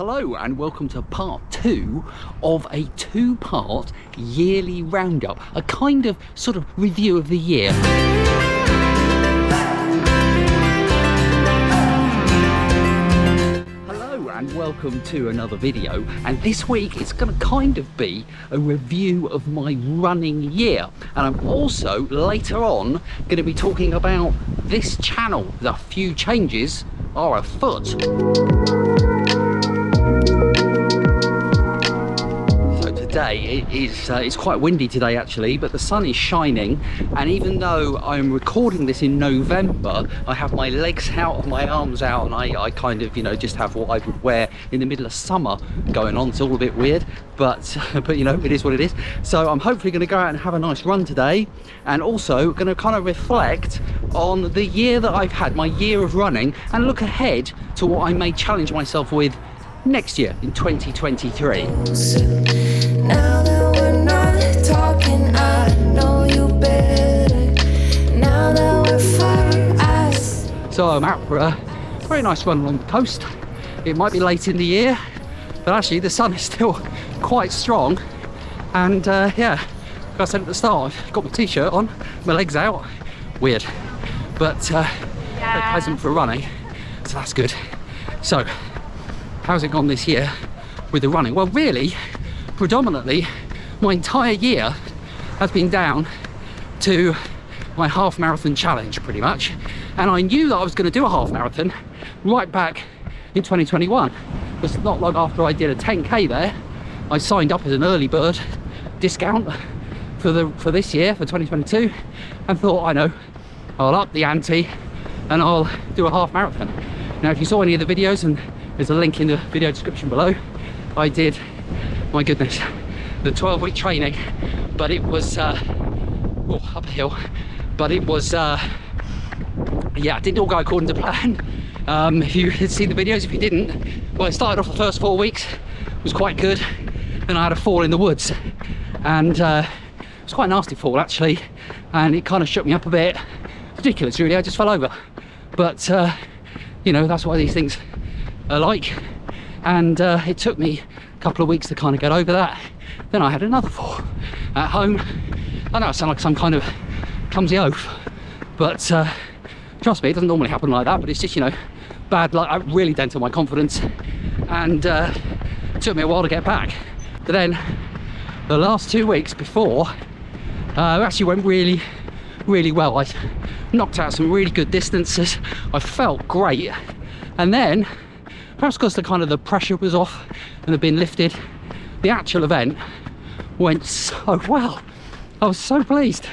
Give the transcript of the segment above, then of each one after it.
Hello and welcome to part 2 of a 2-part yearly roundup, a kind of sort of review of the year. Hello and welcome to another video, and this week it's going to kind of be a review of my running year, and I'm also later on going to be talking about this channel. A few changes are afoot. Today it's quite windy today actually, but the sun is shining, and even though I'm recording this in November, I have my legs out, my arms out, and I kind of, you know, just have what I would wear in the middle of summer going on. It's all a bit weird, but you know, it is what it is. So I'm hopefully going to go out and have a nice run today, and also going to kind of reflect on the year that I've had, my year of running, and look ahead to what I may challenge myself with next year in 2023. Now that we're not talking, I know you better. Now that we're far as. So I'm out for a very nice run along the coast. It might be late in the year, but actually the sun is still quite strong. And yeah, like I said at the start, I've got my t-shirt on, my legs out. Weird, but very pleasant for running, so that's good. So, how's it gone this year with the running? Well, really, predominantly, my entire year has been down to my half marathon challenge, pretty much. And I knew that I was going to do a half marathon right back in 2021. It's not long after I did a 10k there, I signed up as an early bird discount for this year, for 2022, and thought, I know, I'll up the ante and I'll do a half marathon. Now, if you saw any of the videos, and there's a link in the video description below, I did, my goodness, the 12-week training, but it was uphill, but it was yeah, it didn't all go according to plan. If you had seen the videos, if you didn't, well, I started off the first 4 weeks, was quite good, then I had a fall in the woods, and it was quite a nasty fall actually, and it kind of shook me up a bit. Ridiculous really, I just fell over, but you know, that's what these things are like. And it took me a couple of weeks to kind of get over that. Then I had another fall at home. I know I sound like some kind of clumsy oaf, but trust me, it doesn't normally happen like that, but it's just, you know, bad luck. I really dented my confidence, and it took me a while to get back. But then the last 2 weeks before actually went really, really well. I knocked out some really good distances. I felt great, and then perhaps because the pressure was off and had been lifted, the actual event went so well. I was so pleased.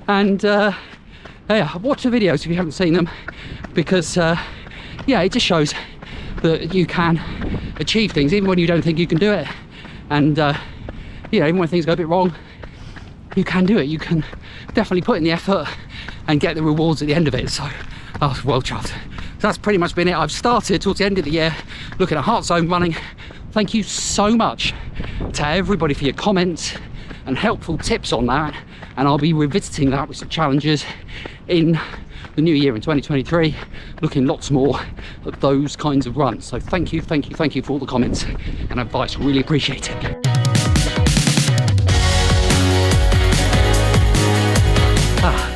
And yeah, watch the videos if you haven't seen them, because yeah, it just shows that you can achieve things even when you don't think you can do it. And you know, even when things go a bit wrong, you can do it. You can definitely put in the effort and get the rewards at the end of it. So I was well chuffed. So that's pretty much been it. I've started towards the end of the year looking at heart zone running. Thank you so much to everybody for your comments and helpful tips on that, and I'll be revisiting that with some challenges in the new year in 2023, looking lots more at those kinds of runs. So thank you for all the comments and advice, really appreciate it.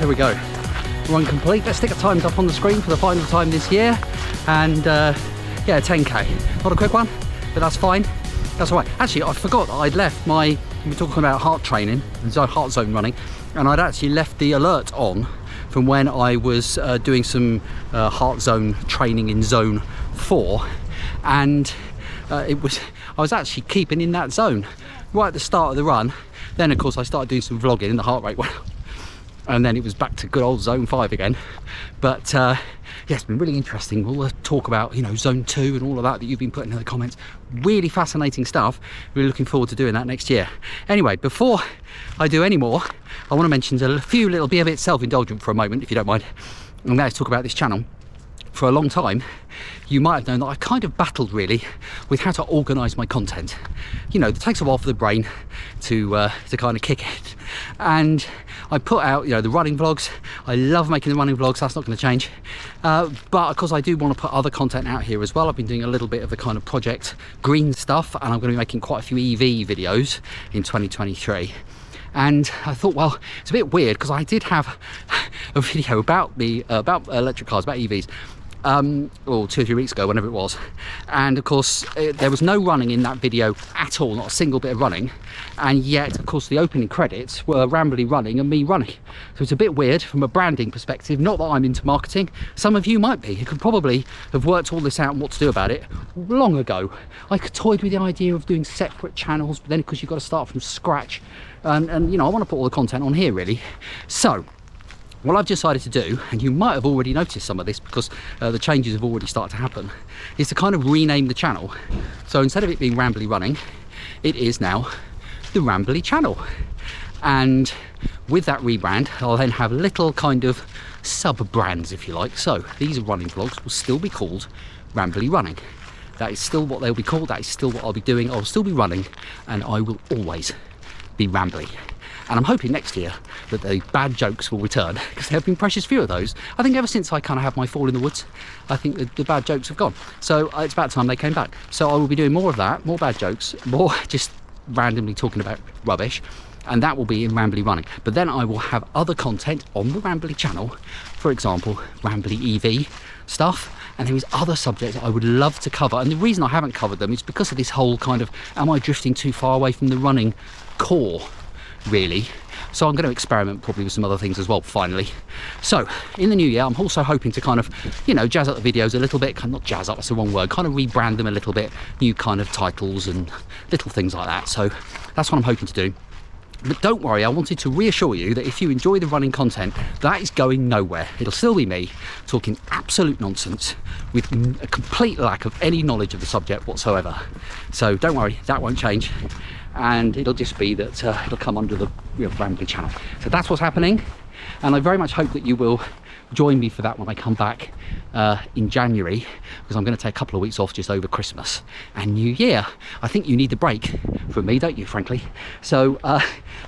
There we go, run complete. Let's stick the times up on the screen for the final time this year. And yeah, 10k, not a quick one, but that's fine, that's all right. Actually, I forgot that I'd left my, we were talking about heart training, heart zone running, and I'd actually left the alert on from when I was doing some heart zone training in zone 4, and I was actually keeping in that zone right at the start of the run. Then of course I started doing some vlogging and the heart rate went up, and then it was back to good old zone 5 again. But yeah, it's been really interesting. We'll talk about, you know, zone 2 and all of that you've been putting in the comments. Really fascinating stuff. Really looking forward to doing that next year. Anyway, before I do any more, I want to mention be a bit self-indulgent for a moment, if you don't mind. I'm going to talk about this channel. for a long time, you might have known that I kind of battled really with how to organise my content. You know, it takes a while for the brain to kind of kick it. And I put out, you know, the running vlogs. I love making the running vlogs, that's not going to change. But of course I do want to put other content out here as well. I've been doing a little bit of the kind of Project Green stuff, and I'm going to be making quite a few EV videos in 2023. And I thought, well, it's a bit weird because I did have a video about electric cars, about EVs, or 2 or 3 weeks ago, whenever it was. And of course, there was no running in that video at all, not a single bit of running. And yet, of course, the opening credits were Rambly running and me running. So it's a bit weird from a branding perspective. Not that I'm into marketing. Some of you might be. You could probably have worked all this out and what to do about it long ago. I toyed with the idea of doing separate channels, but then because you've got to start from scratch. And you know, I want to put all the content on here really. So what I've decided to do, and you might have already noticed some of this because the changes have already started to happen, is to kind of rename the channel. So instead of it being Rambly Running, it is now the Rambly channel. And with that rebrand, I'll then have little kind of sub-brands, if you like. So these running vlogs will still be called Rambly Running. That is still what they'll be called. That is still what I'll be doing. I'll still be running, and I will always be rambly. And I'm hoping next year that the bad jokes will return, because there have been precious few of those. I think ever since I kind of had my fall in the woods, I think the bad jokes have gone. So it's about time they came back. So I will be doing more of that, more bad jokes, more just randomly talking about rubbish, and that will be in Rambly Running. But then I will have other content on the Rambly channel, for example, Rambly EV stuff, and there is other subjects I would love to cover. And the reason I haven't covered them is because of this whole kind of, am I drifting too far away from the running core, really? So I'm going to experiment probably with some other things as well, finally. So in the new year, I'm also hoping to kind of, you know, jazz up the videos a little bit. Not jazz up, that's the wrong word. Kind of rebrand them a little bit, new kind of titles and little things like that. So that's what I'm hoping to do. But don't worry, I wanted to reassure you that if you enjoy the running content, that is going nowhere. It'll still be me talking absolute nonsense with a complete lack of any knowledge of the subject whatsoever. So don't worry, that won't change. And it'll just be that it'll come under the Rambly channel. So that's what's happening. And I very much hope that you will join me for that when I come back in January, because I'm going to take a couple of weeks off just over Christmas and New Year. I think you need the break from me, don't you, frankly? So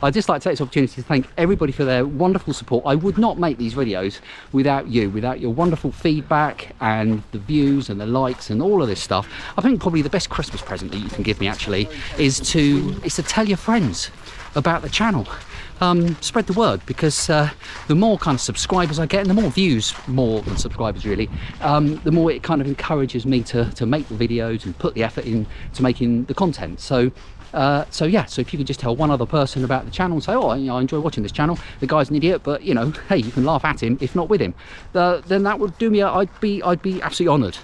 I'd just like to take this opportunity to thank everybody for their wonderful support. I would not make these videos without you, without your wonderful feedback and the views and the likes and all of this stuff. I think probably the best Christmas present that you can give me actually is to tell your friends about the channel. Spread the word, because the more kind of subscribers I get, and the more views, more than subscribers really, the more it kind of encourages me to make the videos and put the effort in to making the content. So yeah, so if you could just tell one other person about the channel and say, oh, you know, I enjoy watching this channel, the guy's an idiot, but you know, hey, you can laugh at him if not with him, then that would do me. I'd be absolutely honoured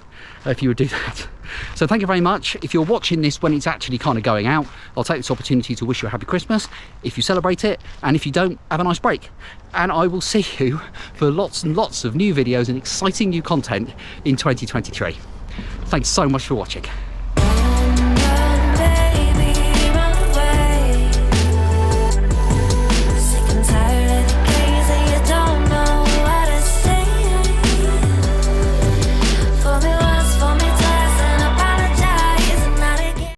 if you would do that. So thank you very much. If you're watching this when it's actually kind of going out, I'll take this opportunity to wish you a happy Christmas if you celebrate it, and if you don't, have a nice break. And I will see you for lots and lots of new videos and exciting new content in 2023. Thanks so much for watching.